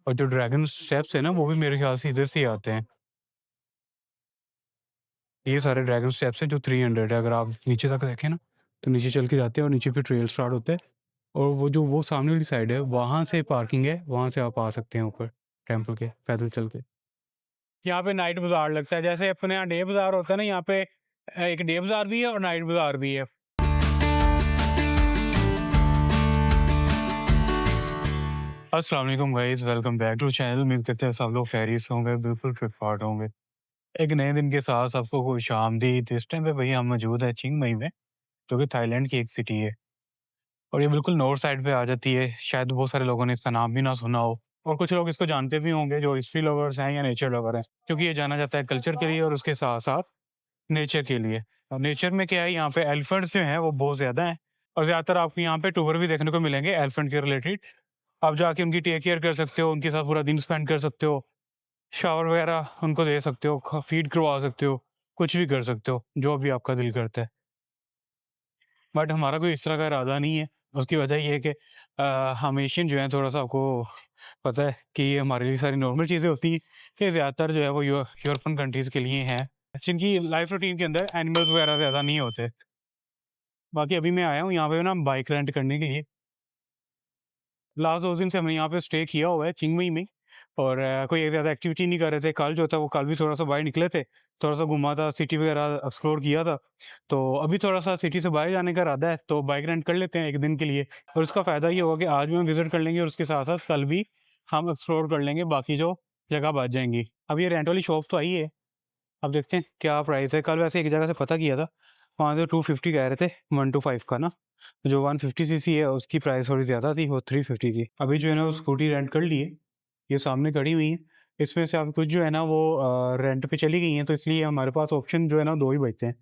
और जो dragon steps है ना, वो भी मेरे ख्याल से इधर से ही आते हैं। ये सारे ड्रैगन स्टेप्स हैं जो 300 है। अगर आप नीचे तक देखें ना, तो नीचे चल के जाते हैं और नीचे फिर ट्रेल स्टार्ट होता है। और वो सामने वाली साइड है, वहाँ से पार्किंग है, वहाँ से आप आ सकते हैं ऊपर टेंपल के पैदल चल के। यहाँ पे नाइट बाजार लगता है, जैसे अपने यहाँ डे बाजार होता है ना, यहाँ पे एक डे बाजार भी है और नाइट बाजार भी है। अस्सलाम वालेकुम guys, welcome back to channel. उम्मीद करते हैं सब लोग खैरियत से होंगे, बिल्कुल फिट फाट होंगे। एक नए दिन के साथ सबको खुशामदीद। इस टाइम पे भई हम मौजूद हैं चिंग माई में, जो कि थाईलैंड की एक सिटी है और ये बिल्कुल नॉर्थ साइड पे आ जाती है। शायद बहुत सारे लोगों ने इसका नाम भी ना सुना हो और कुछ लोग इसको जानते भी होंगे जो हिस्ट्री लवर्स हैं या नेचर लवर हैं, क्योंकि ये जाना जाता है कल्चर के लिए और उसके साथ-साथ नेचर के लिए। और नेचर में क्या है, यहाँ पे एलिफेंट्स जो हैं वो बहुत ज़्यादा हैं और ज़्यादातर आपको यहाँ पे टूर भी देखने को मिलेंगे एलिफेंट के रिलेटेड। आप जाके उनकी टेक केयर कर सकते हो, उनके साथ पूरा दिन स्पेंड कर सकते हो, शावर वगैरह उनको दे सकते हो, फीड करवा सकते हो, कुछ भी कर सकते हो, जो भी आपका दिल करता है। बट हमारा कोई इस तरह का इरादा नहीं है। उसकी वजह ये है कि हम एशियन जो हैं, थोड़ा-सा आपको पता है कि ये हमारे लिए सारी नॉर्मल चीज़ें होती हैं, कि ज़्यादातर जो है वो यूरोपियन कंट्रीज़ के लिए हैं, जिनकी लाइफ रूटीन के अंदर एनिमल्स वगैरह ज़्यादा नहीं होते। बाकी अभी मैं आया हूँ यहाँ पे ना बाइक रेंट करने के लिए। लास्ट 2 दिन से हमने यहाँ पे स्टे किया हुआ है चिंग माई में और कोई ज़्यादा एक्टिविटी नहीं कर रहे थे। कल जो था वो कल भी थोड़ा-सा बाहर निकले थे, थोड़ा-सा घूमा था, सिटी वगैरह एक्सप्लोर किया था। तो अभी थोड़ा-सा सिटी से बाहर जाने का इरादा है, तो बाइक रेंट कर लेते हैं 1 दिन के लिए और उसका फ़ायदा ये होगा कि आज भी हम विज़िट कर लेंगे और उसके साथ-साथ कल भी हम एक्सप्लोर कर लेंगे बाकी जो जगह बच जाएँगी। अब ये रेंट वाली शॉप तो आई है, अब देखते हैं क्या प्राइस है। कल वैसे एक जगह से पता किया था, वहाँ से 250 कह रहे थे 1 टू 5 का ना। जो 150 सीसी है उसकी प्राइस थोड़ी ज़्यादा थी, वो 350 थी। अभी जो है ना वो स्कूटी रेंट कर ली है, ये सामने खड़ी हुई है। इसमें से अब कुछ जो है ना वो रेंट पे चली गई हैं, तो इसलिए हमारे पास ऑप्शन जो है ना 2 ही बचते हैं।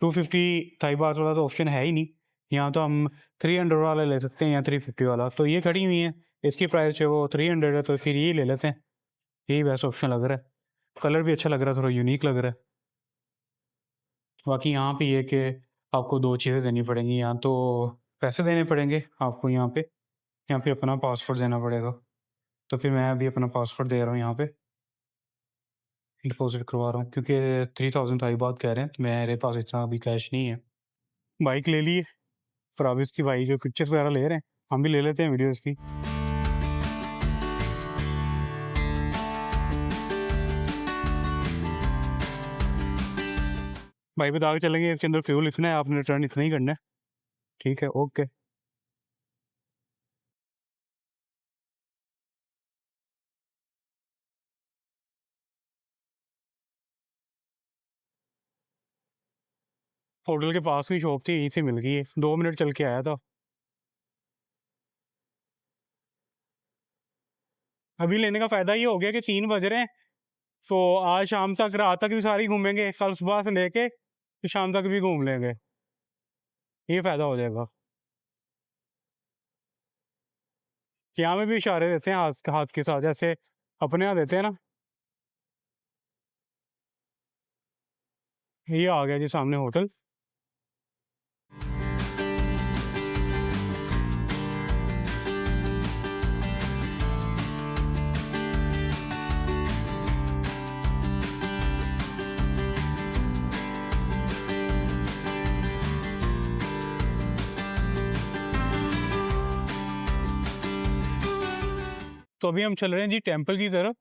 250 थाई बाथ वाला तो ऑप्शन है ही नहीं, यहाँ तो हम 300 वाला ले सकते हैं या 350 वाला। तो ये खड़ी हुई हैं, इसकी प्राइस जो है वो 300 है, तो फिर ये ले लेते हैं। यही बेस्ट ऑप्शन लग रहा है। कलर भी अच्छा लग रहा है, थोड़ा यूनिक लग रहा है। बाकी यहाँ पे ये है कि आपको 2 चीज़ें देनी पड़ेंगी, या तो पैसे देने पड़ेंगे आपको यहाँ पे अपना पासपोर्ट देना पड़ेगा। तो फिर मैं अभी अपना पासपोर्ट दे रहा हूँ यहाँ पे, डिपॉज़िट करवा रहा हूँ, क्योंकि 3000 थाई बात कह रहे हैं, तो मेरे पास इतना अभी कैश नहीं है। बाइक ले ली है, पर अब इसकी भाई जो पिक्चर्स वगैरह ले रहे हैं, हम भी ले लेते हैं वीडियो इसकी। भाई बता के चलेंगे इसके अंदर फ्यूल इतना है, आपने रिटर्न इतना ही करना है। ठीक है, ओके। होटल के पास में शॉप थी, यहीं से मिल गई है, 2 मिनट चल के आया था। अभी लेने का फ़ायदा ये हो गया कि 3 बज रहे हैं, तो आज शाम तक, रात तक भी सारी घूमेंगे, कल सुबह से लेके तो शाम तक भी घूम लेंगे, ये फ़ायदा हो जाएगा। कि यहाँ में भी इशारे देते हैं हाथ हाथ के साथ, जैसे अपने यहाँ देते हैं ना। ये आ गया जी सामने होटल। तो अभी हम चल रहे हैं जी टेंपल की तरफ।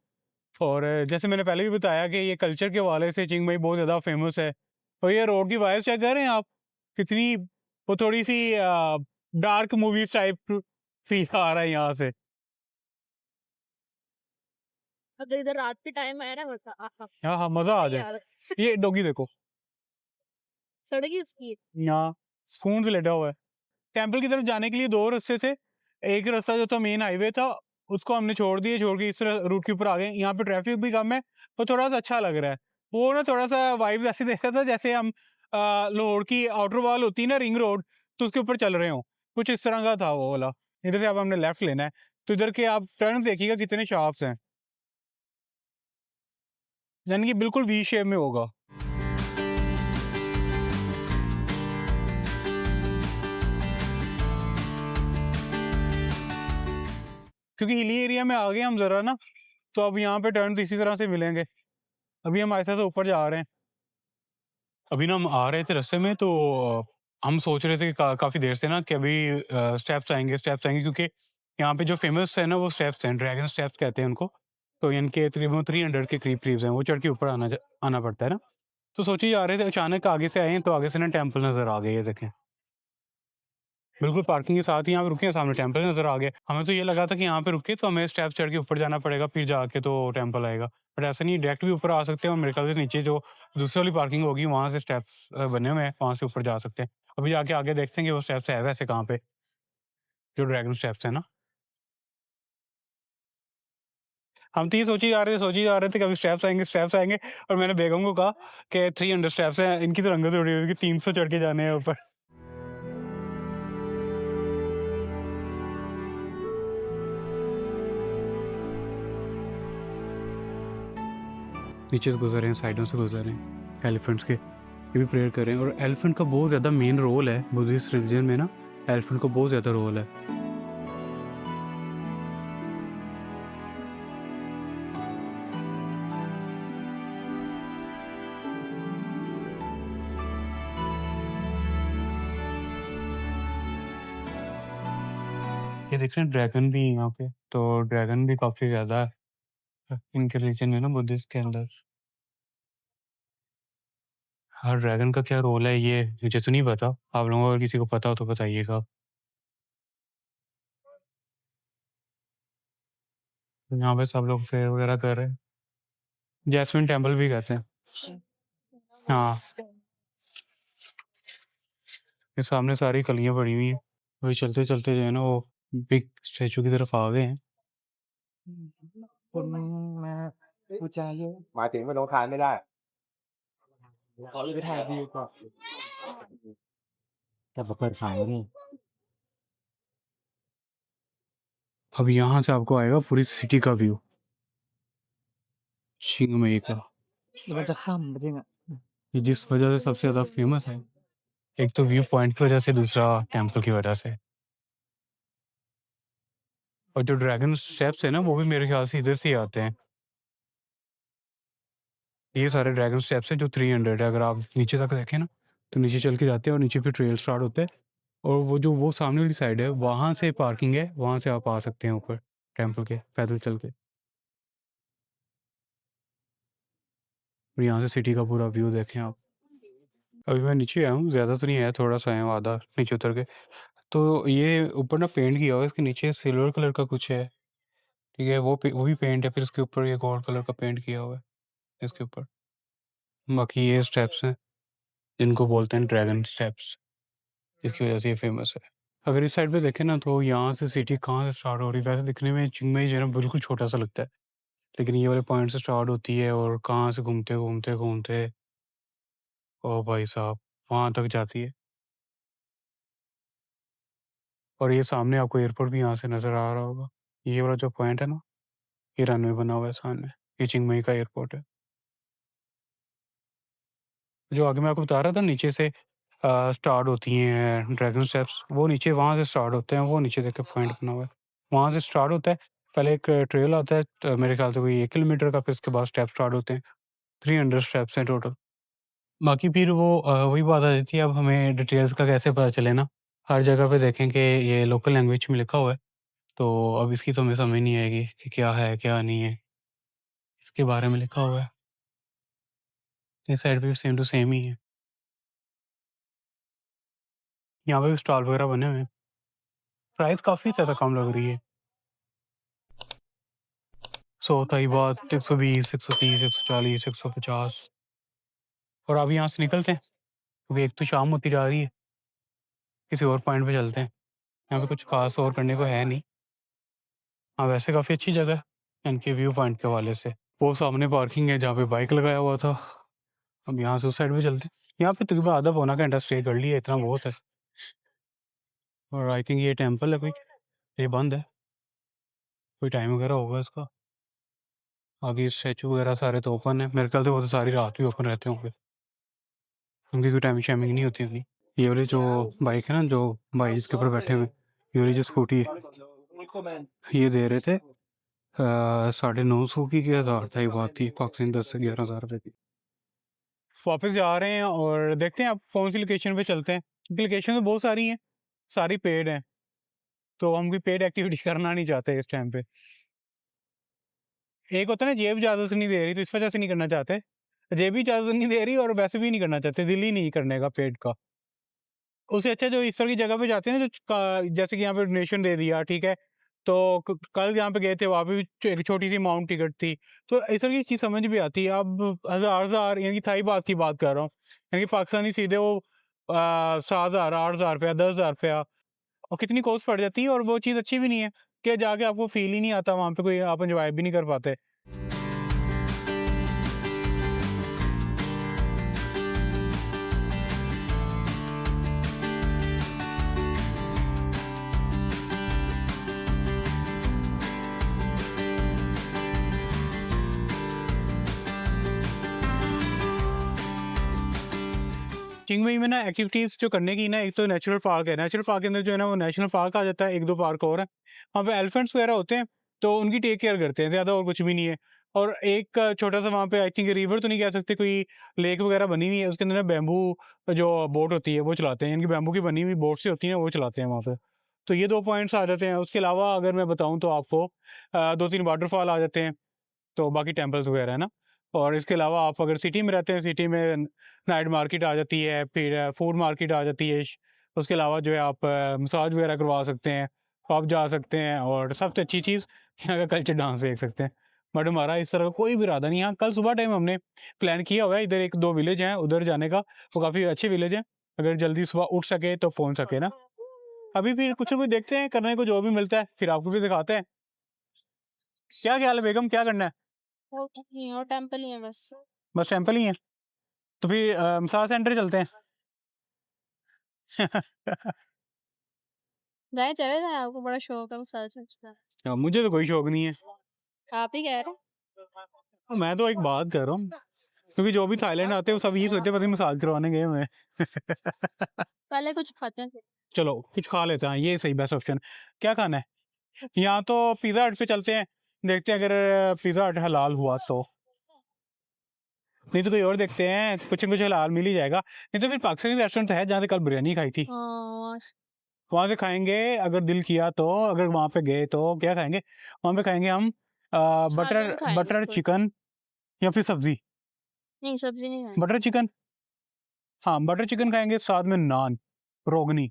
और जैसे मैंने पहले भी बताया कि ये कल्चर के हवाले से चिंग माई बहुत ज़्यादा फेमस है। और ये रोड की वाइब चेक कर रहे हैं आप, कितनी वो थोड़ी सी डार्क मूवीज टाइप फील आ रहा है यहाँ से। अगर इधर रात के टाइम आया ना बस आहा, हाँ हाँ, मज़ा आ नहीं जाए। यार ये डॉगी देखो, सड़गी उसकी। यहाँ सुकून से लेटा हुआ है। टेंपल की तरफ जाने के लिए 2 रास्ते थे। एक रास्ता जो था मेन हाईवे था, उसको हमने छोड़ के इस रूट के ऊपर आ गए। यहाँ पे ट्रैफिक भी कम है और थोड़ा-सा अच्छा लग रहा है। वो ना थोड़ा-सा वाइब ऐसे दे रहा था जैसे हम लाहौर की आउटर वॉल होती है ना, रिंग रोड, तो उसके ऊपर चल रहे हों। कुछ इस तरह का था वो वाला। इधर से अब हमने लेफ्ट लेना है, तो इधर के आप टर्न्स देखिएगा कितने शार्प्स हैं। यानी कि बिल्कुल वी शेप में होगा। क्योंकि हिली एरिया में आ गए हम ज़रा ना, तो अब यहाँ पे टर्न इसी तरह से मिलेंगे। अभी हम ऐसे से ऊपर जा रहे हैं। अभी ना हम आ रहे थे रास्ते में, तो हम सोच रहे थे कि काफ़ी देर से ना कि अभी स्टेप्स आएँगे क्योंकि यहाँ पे जो फ़ेमस है ना वो स्टेप्स हैं, ड्रैगन स्टेप्स कहते हैं उनको। तो इनके तकरीबन 300 के करीब-करीब हैं, वो चढ़ के ऊपर आना पड़ता है ना। तो सोचे जा रहे थे, अचानक आगे से आए हैं, तो आगे से ना टेंपल नज़र आ गए, ये देखें। बिल्कुल पार्किंग के साथ ही यहाँ पे रुके हैं, सामने टेंपल नज़र आ गया। हमें तो ये लगा था कि यहाँ पे रुके तो हमें स्टेप्स चढ़ के ऊपर जाना पड़ेगा, फिर जाके तो टेंपल आएगा। बट ऐसा नहीं, डायरेक्ट भी ऊपर आ सकते हैं और मेरे ख्याल से नीचे जो दूसरी वाली पार्किंग होगी वहाँ से स्टेप्स बने हुए हैं, वहाँ से ऊपर जा सकते हैं। अभी जाके आगे देखते हैं कि वो स्टेप्स है वैसे कहाँ पे, जो ड्रैगन स्टेप्स है ना। हम तो ये सोचे जा रहे थे कि अभी स्टेप्स आएँगे, और मैंने बेगम को कहा कि 300 स्टेप्स हैं, इनकी तो रंगत उड़ी हुई है कि 300 चढ़ के जाने हैं ऊपर। नीचे से गुज़र रहे हैं, साइडों से गुज़र रहे हैं, एलिफेंट्स के, ये भी प्रेयर कर रहे हैं। और एलिफेंट का बहुत ज़्यादा मेन रोल है बुद्धिस्ट रिलीजन में ना, एलिफेंट का बहुत ज़्यादा रोल है। ये देख रहे हैं ड्रैगन भी है यहाँ पे, तो ड्रैगन भी काफ़ी ज़्यादा है इनके रिलीजन में ना, बुद्धिस्ट के अंदर। हाँ, ड्रैगन का क्या रोल है ये मुझे तो नहीं पता, आप लोगों को अगर किसी को पता हो तो बताइएगा। यहाँ पे सब लोग प्रेयर वगैरह कर रहे हैं, जैस्मिन टेम्पल भी कहते हैं। हाँ, ये सामने सारी कलियाँ पड़ी हुई हैं। वही चलते-चलते जो है ना वो बिग स्टैचू की तरफ आ गए हैं। คุณมาพูดจาเยอะหมายถึงไปลงทานไม่ได้ขอไปถ่ายวิวก่อนแต่เปิดขายแล้วนี่ अब यहाँ से आपको आएगा पूरी सिटी का व्यू, चिंगमई का। มันจะค่ำไปจริงอ่ะ ये जिस वजह से सबसे ज़्यादा फेमस है, एक तो व्यू पॉइंट की वजह से, दूसरा टेम्पल की वजह से। और जो ड्रैगन स्टेप्स है ना वो भी मेरे ख्याल से इधर से ही आते हैं। ये सारे ड्रैगन स्टेप्स हैं जो 300 है। अगर आप नीचे तक देखें ना, तो नीचे चल के जाते हैं और नीचे फिर ट्रेल स्टार्ट होता है, और वो सामने वाली साइड है, वहाँ से पार्किंग है, वहाँ से आप आ सकते हैं ऊपर टेम्पल के पैदल चल के। और यहाँ से सिटी का पूरा व्यू देखें आप। अभी मैं नीचे आया हूँ, ज़्यादा तो नहीं आया, थोड़ा सा आया हूँ, आधा नीचे उतर के। तो ये ऊपर ना पेंट किया हुआ है, इसके नीचे सिल्वर कलर का कुछ है, ठीक है, वो भी पेंट है, फिर उसके ऊपर ये गोल्ड कलर का पेंट किया हुआ है इसके ऊपर। बाकी ये स्टेप्स हैं जिनको बोलते हैं ड्रैगन स्टेप्स, इसकी वजह से ये फेमस है। अगर इस साइड पे देखें ना, तो यहाँ से सिटी कहाँ से स्टार्ट हो रही है, वैसे दिखने में चिंगमई जो है ना बिल्कुल छोटा सा लगता है, लेकिन ये वाले पॉइंट से स्टार्ट होती है और कहाँ से घूमते घूमते घूमते ओ भाई साहब वहाँ तक जाती है। और ये सामने आपको एयरपोर्ट भी यहाँ से नज़र आ रहा होगा, ये वाला जो पॉइंट है ना, ये रनवे बना हुआ है सामने, ये चिंगमई का एयरपोर्ट है। जो आगे मैं आपको बता रहा था नीचे से स्टार्ट होती हैं ड्रैगन स्टेप्स, वो नीचे वहाँ से स्टार्ट होते हैं, वो नीचे देखे पॉइंट बना हुआ है, वहाँ से स्टार्ट होता है। पहले एक ट्रेल आता है, तो मेरे ख्याल से कोई 1 किलोमीटर का, फिर उसके बाद स्टेप स्टार्ट होते हैं, 300 स्टेप्स हैं टोटल। बाकी फिर वो वही बात आ जाती है, अब हमें डिटेल्स का कैसे पता चले ना, हर जगह पे देखें कि ये लोकल लैंग्वेज में लिखा हुआ है, तो अब इसकी तो हमें समझ नहीं आएगी कि क्या है, क्या नहीं है, इसके बारे में लिखा हुआ है। इस साइड पे भी सेम टू सेम ही है। यहाँ पे भी स्टॉल वगैरह बने हुए हैं। प्राइस काफ़ी ज़्यादा कम लग रही है। 100 थाई बात, 120, 130, 140, 150। और अभी यहाँ से निकलते हैं, क्योंकि एक तो शाम होती जा रही है, किसी और पॉइंट पे चलते हैं। यहाँ पे कुछ ख़ास और करने को है नहीं। हाँ, वैसे काफ़ी अच्छी जगह है इनके व्यू पॉइंट के हवाले से। वो सामने पार्किंग है जहाँ पे बाइक लगाया हुआ था। अब यहाँ से उस साइड पे चलते हैं। यहाँ पे तकरीबन आधा पौना घंटा स्टे कर लिया, इतना बहुत है। और आई थिंक ये टेंपल है कोई, ये बंद है, कोई टाइम वगैरह होगा इसका। आगे स्टैचू वगैरह सारे तो ओपन है, मेरे ख्याल से वो तो सारी रात भी ओपन रहते होंगे, उनकी कोई टाइमिंग शाइमिंग नहीं होती होगी। ये वाली जो बाइक है ना, जो भाई इसके ऊपर बैठे हुए, ये वाली जो स्कूटी है, ये दे रहे थे 950 की 1000 था, ये बात थी पाकिस्तानी 10 से 11,000 रुपए की। वापस जा रहे हैं और देखते हैं आप कौन सी लोकेशन पे चलते हैं, क्योंकि लोकेशन तो बहुत सारी हैं, सारी पेड हैं, तो हम कोई पेड एक्टिविटी करना नहीं चाहते इस टाइम पे। एक होता है ना जेब इजाज़त नहीं दे रही, तो इस वजह से नहीं करना चाहते। जेब भी इजाज़त नहीं दे रही और वैसे भी नहीं करना चाहते, दिल ही नहीं करने का पेड का। उससे अच्छा जो इस तरह की जगह पे जाते हैं ना, जैसे कि यहाँ पे डोनेशन दे दिया, ठीक है, तो कल जहाँ पे गए थे वहाँ पे भी एक छोटी सी अमाउंट टिकट थी, तो इस तरह की चीज़ समझ भी आती है। अब हज़ार यानी कि थाई बात की बात कर रहा हूँ, यानी कि पाकिस्तानी सीधे वो 7,000 8,000 रुपया 10,000 रुपया, और कितनी कॉस्ट पड़ जाती है, और वो चीज़ अच्छी भी नहीं है कि जाके आपको फील ही नहीं आता वहाँ पे, कोई आप इंजॉय भी नहीं कर पाते। चिंगमई में ना एक्टिविटीज़ जो करने की ना, एक तो नेचुरल पार्क है, नेचुरल पार्क के अंदर जो है ना वो नेशनल पार्क आ जाता है, 1-2 पार्क और हैं। वहाँ पे एलिफेंट्स वगैरह होते हैं, तो उनकी टेक केयर करते हैं, ज़्यादा और कुछ भी नहीं है। और एक छोटा-सा वहाँ पे आई थिंक रिवर तो नहीं कह सकते, कोई लेक वगैरह बनी हुई है, उसके अंदर ना बैम्बू जो बोट होती है वो चलाते हैं, यानी कि बैम्बू की बनी हुई बोट से होती है, वो चलाते हैं वहाँ पे। तो ये 2 पॉइंट्स आ जाते हैं। उसके अलावा अगर मैं बताऊँ तो आपको 2-3 वाटरफॉल आ जाते हैं। तो बाकी टेम्पल्स वगैरह है ना, और इसके अलावा आप अगर सिटी में रहते हैं, सिटी में नाइट मार्केट आ जाती है, फिर फूड मार्केट आ जाती है। उसके अलावा जो है आप मसाज वगैरह करवा सकते हैं, पब जा सकते हैं, और सबसे अच्छी चीज़ यहाँ का कल्चर डांस देख सकते हैं। बट हमारा इस तरह का कोई भी इरादा नहीं। यहाँ कल सुबह टाइम हमने प्लान किया हुआ है, इधर 1-2 विलेज हैं उधर जाने का, वो काफ़ी अच्छे विलेज हैं, अगर जल्दी सुबह उठ सके तो पहुँच सके ना। अभी फिर कुछ ना कुछ देखते हैं, करने को जो भी मिलता है फिर आपको भी दिखाते हैं। क्या ख्याल है बेगम, क्या करना है? और कुछ नहीं, और टेम्पल ही है बस। बस टेम्पल ही है? तो फिर मसाज सेंटर चलते हैं। जाए चले जाए, आपको बड़ा शौक है मसाज का। मुझे तो कोई शौक नहीं है। आप ही कह रहे हैं। मैं तो एक बात कर रहा हूँ, क्योंकि जो भी थाईलैंड आते हैं वो सब यही सोचते हैं पता नहीं मसाज करवाने गए हुए हैं। पहले कुछ खाते हैं। चलो कुछ खा लेते हैं, ये सही बेस्ट ऑप्शन। क्या खाना है? यहाँ तो पिज़्ज़ा हट पे चलते हैं, देखते हैं अगर पिज़्ज़ा हट हलाल हुआ तो, नहीं तो कोई और देखते हैं, कुछ न कुछ हलाल मिल ही जाएगा। नहीं तो फिर पाकिस्तानी रेस्टोरेंट है जहाँ से कल बिरयानी खाई थी, हाँ, वहाँ से खाएंगे अगर दिल किया तो। अगर वहाँ पे गए तो क्या खाएंगे? वहाँ पे खाएंगे हम बटर सालन खाएंगे बटर कोई। चिकन या फिर सब्जी। नहीं, सब्जी नहीं खाएंगे। बटर चिकन, हाँ बटर चिकन खाएंगे, साथ में नान रोगनी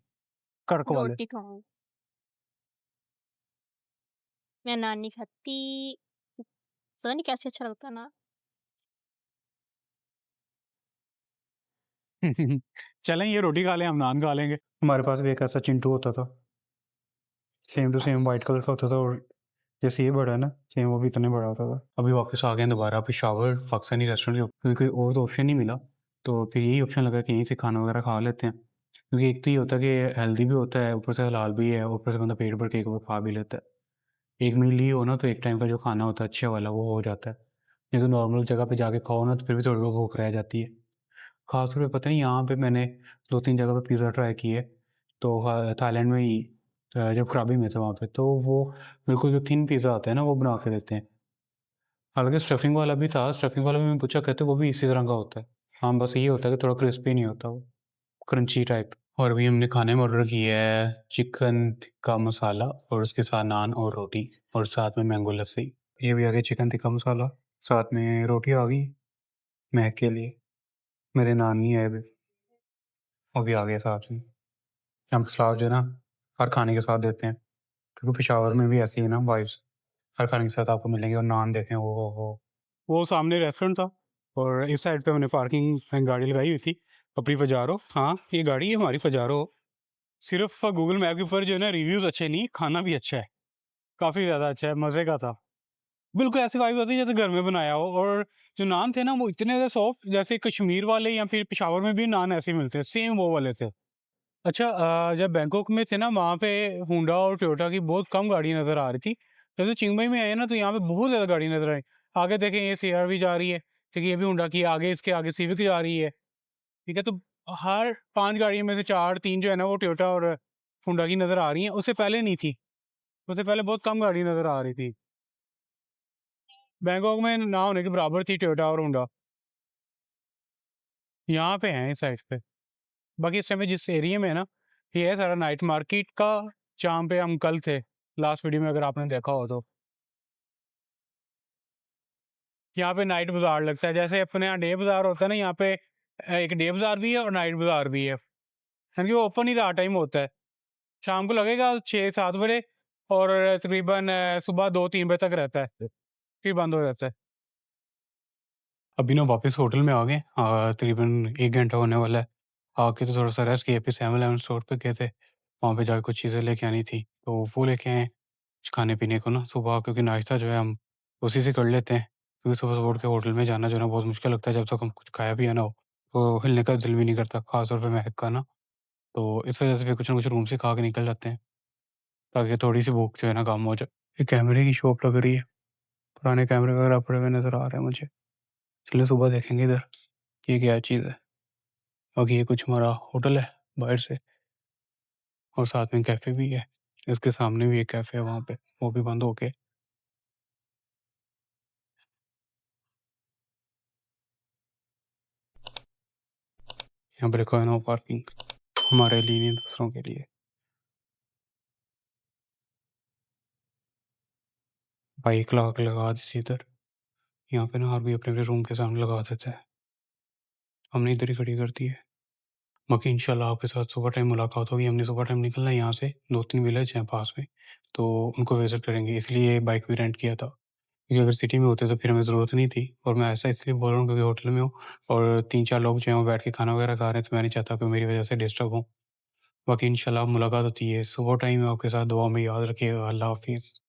कड़क वाले। रोटी खाऊंगी। मैं नान नहीं खाती, पता नहीं कैसे अच्छा लगता ना। चलें ये रोटी खा लें, हम नान खा लेंगे। हमारे पास भी एक ऐसा चिंटू होता था, same to same white colour का होता था, और जैसे ये बड़ा है ना सेम वो भी इतने बड़ा होता था। अभी वापस आ गए हैं दोबारा पेशावर पाकिस्तानी रेस्टोरेंट, क्योंकि कोई और तो ऑप्शन नहीं मिला, तो फिर यही ऑप्शन लगा कि यहीं से खाना वगैरह खा लेते हैं, क्योंकि एक तो ये होता है कि हेल्दी भी होता है, ऊपर से हलाल भी है, ऊपर से बंदा पेट भर के एक बार खा भी लेता है। एक मील ही हो ना तो एक टाइम का जो खाना होता है अच्छे वाला वो हो जाता है। नहीं तो नॉर्मल जगह पे जाके खाओ ना तो फिर भी थोड़ी बहुत भूख रह जाती है। खासतौर पे पता नहीं यहाँ पे मैंने 2-3 जगह पे पिज़्ज़ा ट्राई किए, तो थाईलैंड में ही जब कराबी में थे वहाँ पे, तो वो बिल्कुल जो थिन पिज़्ज़ा आता है ना वो बना के देते हैं। हालाँकि स्टफिंग वाला भी था, स्टफिंग वाला भी मैं पूछा कहते वो भी इसी तरह का होता है। हाँ, बस ये होता है कि थोड़ा क्रिस्पी नहीं होता वो, क्रंची टाइप। और अभी हमने खाने में ऑर्डर किया है चिकन टिक्का मसाला, और उसके साथ नान और रोटी, और साथ में मैंगो लस्सी। ये भी आ गया चिकन टिक्का मसाला, साथ में रोटी आ गई महक के लिए, मेरे नान नहीं आए अभी, वो भी आ गया साथ में। हम सलाद जो है ना हर खाने के साथ देते हैं, क्योंकि पेशावर में भी ऐसी है ना वाइब्स, हर खाने के साथ आपको मिलेंगे। और नान देते हैं वो सामने रेस्टोरेंट था, और इस साइड पे हमने पार्किंग में गाड़ी लगाई हुई थी अपनी पजारो। हाँ ये गाड़ी है हमारी पजारो। सिर्फ गूगल मैप के ऊपर जो है ना रिव्यूज़ अच्छे नहीं, खाना भी अच्छा है, काफ़ी ज़्यादा अच्छा है, मज़े का था। बिल्कुल ऐसी वाइब होती है जैसे घर में बनाया हो। और जो नान थे ना वो इतने ज़्यादा सॉफ्ट, जैसे कश्मीर वाले या फिर पेशावर में भी नान ऐसे ही मिलते हैं, सेम वो वाले थे। अच्छा जब बैंकॉक में थे ना वहाँ पे होंडा और टोयोटा की बहुत कम गाड़ी नज़र आ रही थी। जब से चिंगमाई में आए ना तो यहाँ पे बहुत ज़्यादा गाड़ी नज़र आई। आगे देखें ये CR-V जा रही है, ठीक है, ये भी होंडा की है, आगे इसके आगे सिविक जा रही है, ठीक है। तो हर 5 गाड़ियों में से 4-3 जो है ना वो टोयोटा और होंडा की नज़र आ रही हैं, उससे पहले नहीं थी। उससे पहले बहुत कम गाड़ी नज़र आ रही थी। बैंकॉक में ना होने के बराबर थी टोयोटा और होंडा। यहाँ पे हैं इस साइड पे। बाकी इस टाइम पे जिस एरिया में है ना, ये है सारा नाइट मार्केट का, जहाँ पे हम कल थे लास्ट वीडियो में, अगर आपने देखा हो तो। यहाँ पे नाइट बाज़ार लगता है, जैसे अपने यहाँ डे बाज़ार होता है ना, यहाँ पे एक डे बाज़ार भी है और नाइट बाज़ार भी है। यानी कि वो ओपन ही रात टाइम होता है। शाम को लगेगा 6-7 बजे और तकरीबन सुबह 2-3 बजे तक रहता है, फिर बंद हो जाता है। अभी ना वापस होटल में आ गए, तकरीबन 1 घंटा होने वाला है। आके तो थोड़ा-सा रेस्ट किया, फिर 7-11 स्टोर पे गए थे। वहाँ पे जाके कुछ चीज़ें लेके आनी थी, तो वो लेके आए कुछ खाने-पीने को ना सुबह, क्योंकि नाश्ता जो है हम उसी से कर लेते हैं। क्योंकि सुबह-सुबह उठ के होटल में जाना जो है ना बहुत मुश्किल लगता है, जब तक हम कुछ खाया पिया ना हो, तो हिलने का दिल भी नहीं करता, ख़ास तौर पे महक का ना। तो इस वज़ह से फिर कुछ ना कुछ रूम से खा के निकल जाते हैं, ताकि थोड़ी-सी भूख जो है ना कम हो जाए। ये कैमरे की शॉप लग रही है, पुराने कैमरे वगैरह पड़े हुए नज़र आ रहे हैं मुझे। चलिए सुबह देखेंगे इधर, ये क्या चीज़ है। बाकी ये कुछ हमारा होटल है बाहर से, और साथ में कैफ़े भी है। इसके सामने भी एक कैफ़े है वहाँ पे, वो भी बंद हो के। यहाँ पे लिखा है नो पार्किंग, हमारे लिए नहीं दूसरों के लिए। बाइक लगा दी थी इधर। यहाँ पे ना हर कोई अपने-अपने रूम के सामने लगा देता है। हमने इधर ही खड़ी कर दी है। बाकी इंशाल्लाह आपके साथ सुबह टाइम मुलाकात होगी। हमने सुबह टाइम निकलना है यहाँ से, 2-3 विलेज हैं पास में, तो उनको विज़िट करेंगे, इसलिए बाइक भी रेंट किया था। क्योंकि अगर सिटी में होते तो फिर हमें ज़रूरत नहीं थी, और मैं ऐसा इसलिए बोल रहा हूँ क्योंकि होटल में हूँ और 3-4 लोग जो हैं वो बैठ के खाना वगैरह खा रहे हैं, तो मैं नहीं चाहता कि मेरी वज़ह से डिस्टर्ब हों। बाकी इंशाल्लाह मुलाकात होती है सुबह टाइम में, आपके साथ दुआ में याद रखिएगा। अल्लाह हाफ़िज़।